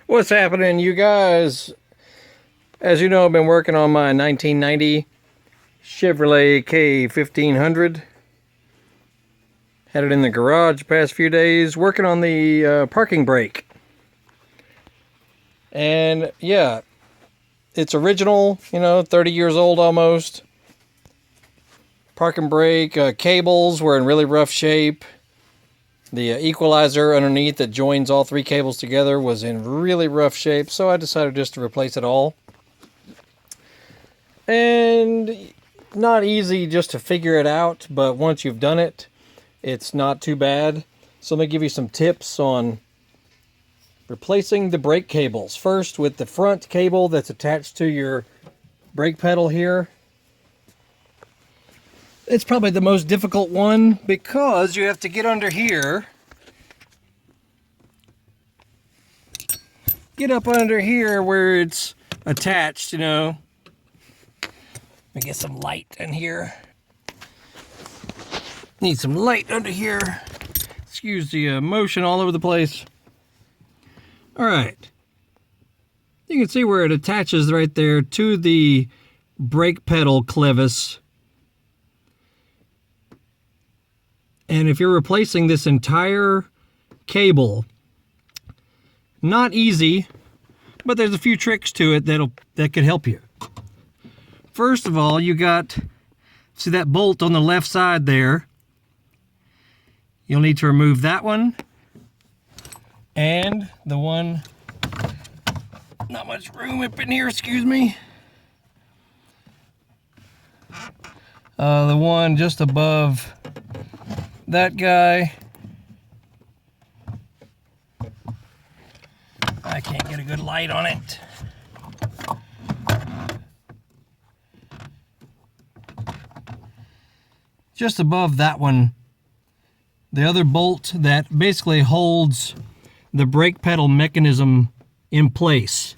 What's happening, you guys? As you know, I've been working on my 1990 Chevrolet K1500. Had it in the garage the past few days, working on the parking brake. And yeah, it's original, 30 years old almost. Parking brake cables were in really rough shape. The equalizer underneath that joins all three cables together was in really rough shape, so I decided just to replace it all. And not easy just to figure it out, but once you've done it, it's not too bad. So let me give you some tips on replacing the brake cables. First, with the front cable that's attached to your brake pedal here. It's probably the most difficult one because you have to get under here. Get up under here where it's attached, Let me get some light in here. Need some light under here. Excuse the motion all over the place. Alright. You can see where it attaches right there to the brake pedal clevis. And if you're replacing this entire cable, not easy, but there's a few tricks to it that could help you. First of all, you got, see that bolt on the left side there? You'll need to remove that one. And the one, not much room up in here, excuse me. The one just above that guy. I can't get a good light on it. Just above that one, the other bolt that basically holds the brake pedal mechanism in place.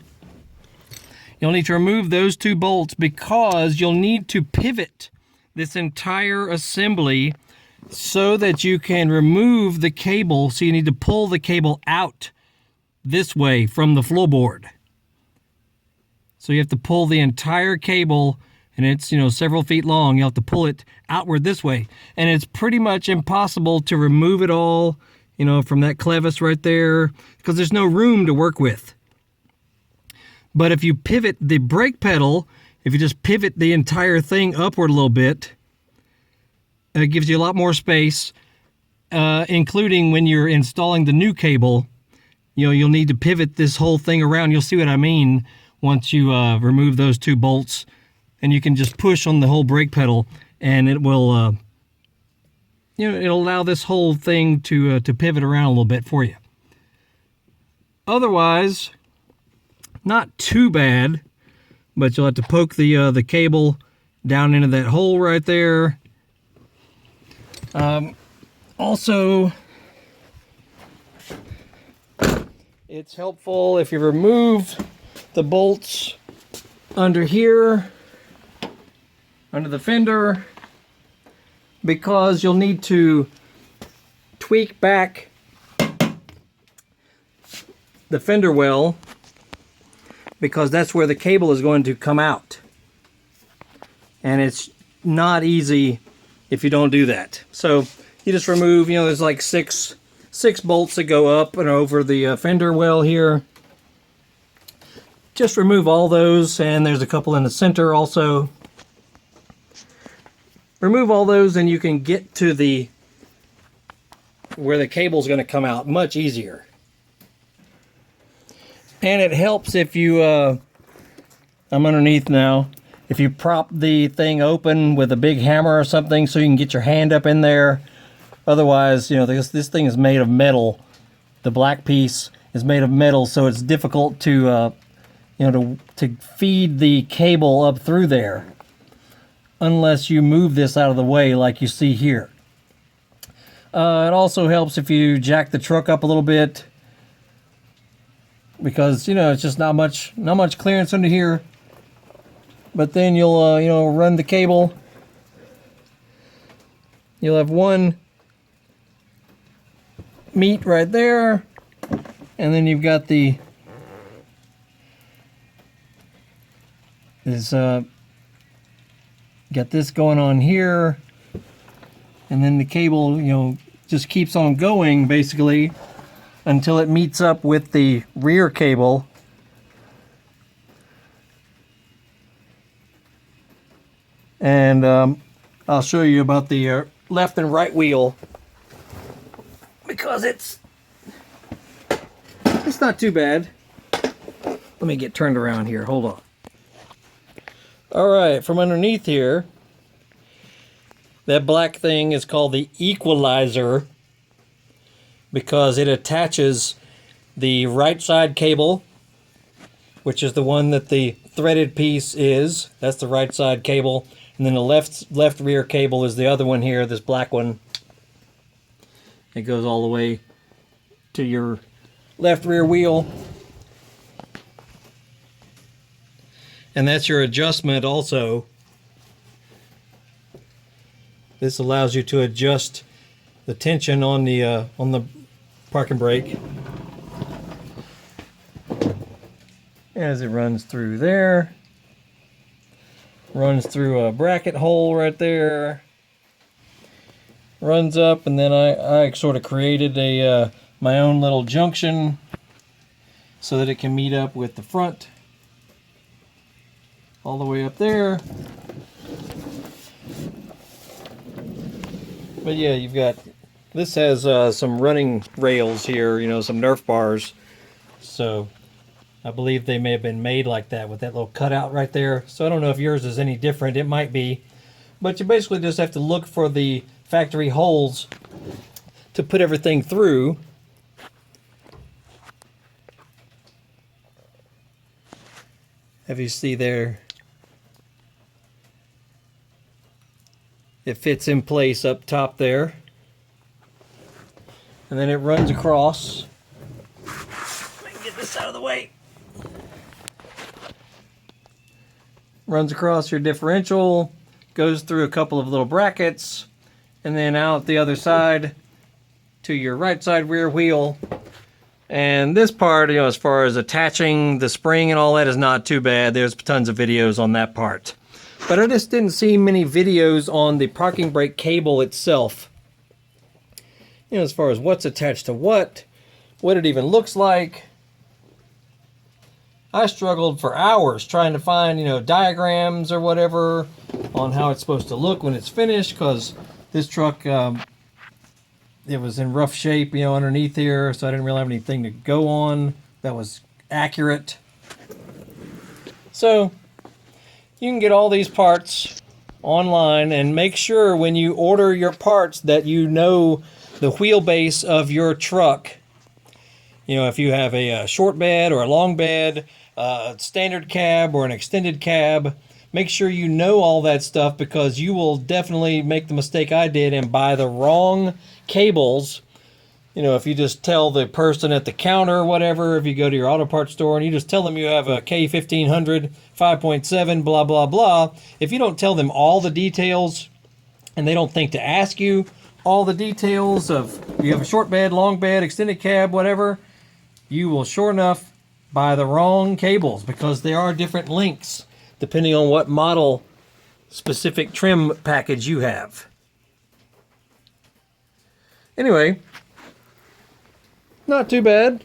You'll need to remove those two bolts because you'll need to pivot this entire assembly so that you can remove the cable. So you need to pull the cable out this way from the floorboard. So you have to pull the entire cable, and it's several feet long. You have to pull it outward this way, and it's pretty much impossible to remove it all from that clevis right there because there's no room to work with. But if you pivot the brake pedal, if you just pivot the entire thing upward a little bit, it gives you a lot more space, including when you're installing the new cable. You'll need to pivot this whole thing around. You'll see what I mean once you remove those two bolts, and you can just push on the whole brake pedal, and it will, it'll allow this whole thing to pivot around a little bit for you. Otherwise, not too bad, but you'll have to poke the cable down into that hole right there. Also, it's helpful if you remove the bolts under here, under the fender, because you'll need to tweak back the fender well, because that's where the cable is going to come out. And it's not easy if you don't do that. So you just remove, there's like six bolts that go up and over the fender well here. Just remove all those, and there's a couple in the center also. Remove all those and you can get to where the cable's going to come out much easier. And it helps if you, I'm underneath now, if you prop the thing open with a big hammer or something so you can get your hand up in there. Otherwise, this thing is made of metal. The black piece is made of metal, so it's difficult to feed the cable up through there unless you move this out of the way like you see here. It also helps if you jack the truck up a little bit, because it's just not much clearance under here. But then you'll run the cable. You'll have one meat right there, and then you've got the is got this going on here, and then the cable, you know, just keeps on going basically until it meets up with the rear cable. And I'll show you about the left and right wheel, because it's not too bad. Let me get turned around here. Hold on. All right, from underneath here, that black thing is called the equalizer, because it attaches the right side cable, which is the one that the threaded piece is. That's the right side cable. And then the left rear cable is the other one here, this black one. It goes all the way to your left rear wheel. And that's your adjustment also. This allows you to adjust the tension on the parking brake as it runs through there. Runs through a bracket hole right there. Runs up, and then I sort of created a my own little junction so that it can meet up with the front all the way up there. But yeah, you've got, this has some running rails here, you know, some Nerf bars. So I believe they may have been made like that with that little cutout right there. So I don't know if yours is any different. It might be. But you basically just have to look for the factory holes to put everything through. If you see there, it fits in place up top there. And then it runs across. Let me get this out of the way. Runs across your differential, goes through a couple of little brackets, and then out the other side to your right side rear wheel. And this part, you know, as far as attaching the spring and all that, is not too bad. There's tons of videos on that part. But I just didn't see many videos on the parking brake cable itself. You know, as far as what's attached to what it even looks like. I struggled for hours trying to find, you know, diagrams or whatever on how it's supposed to look when it's finished, because this truck, it was in rough shape, you know, underneath here, so I didn't really have anything to go on that was accurate. So you can get all these parts online, and make sure when you order your parts that you know the wheelbase of your truck. You know, if you have a short bed or a long bed, a standard cab or an extended cab, make sure you know all that stuff, because you will definitely make the mistake I did and buy the wrong cables. You know, if you just tell the person at the counter or whatever, if you go to your auto parts store and you just tell them you have a K1500 5.7 blah blah blah, if you don't tell them all the details and they don't think to ask you all the details of you have a short bed, long bed, extended cab, whatever, you will sure enough buy the wrong cables, because there are different lengths depending on what model specific trim package you have. Anyway, not too bad.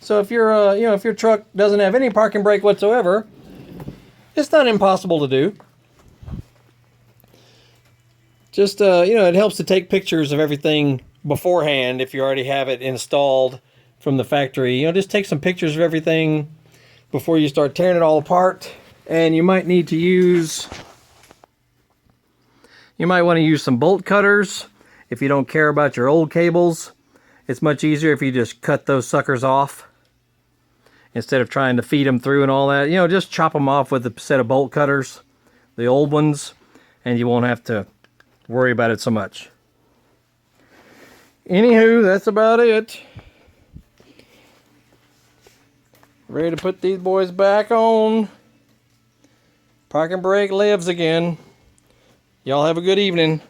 So if you're you know, if your truck doesn't have any parking brake whatsoever, it's not impossible to do. Just you know, it helps to take pictures of everything beforehand if you already have it installed from the factory. You know, just take some pictures of everything before you start tearing it all apart. And you might need to use, you might want to use some bolt cutters if you don't care about your old cables. It's much easier if you just cut those suckers off instead of trying to feed them through and all that. You know, just chop them off with a set of bolt cutters, the old ones, and you won't have to worry about it so much. Anywho, that's about it. Ready to put these boys back on. Parking brake lives again. Y'all have a good evening.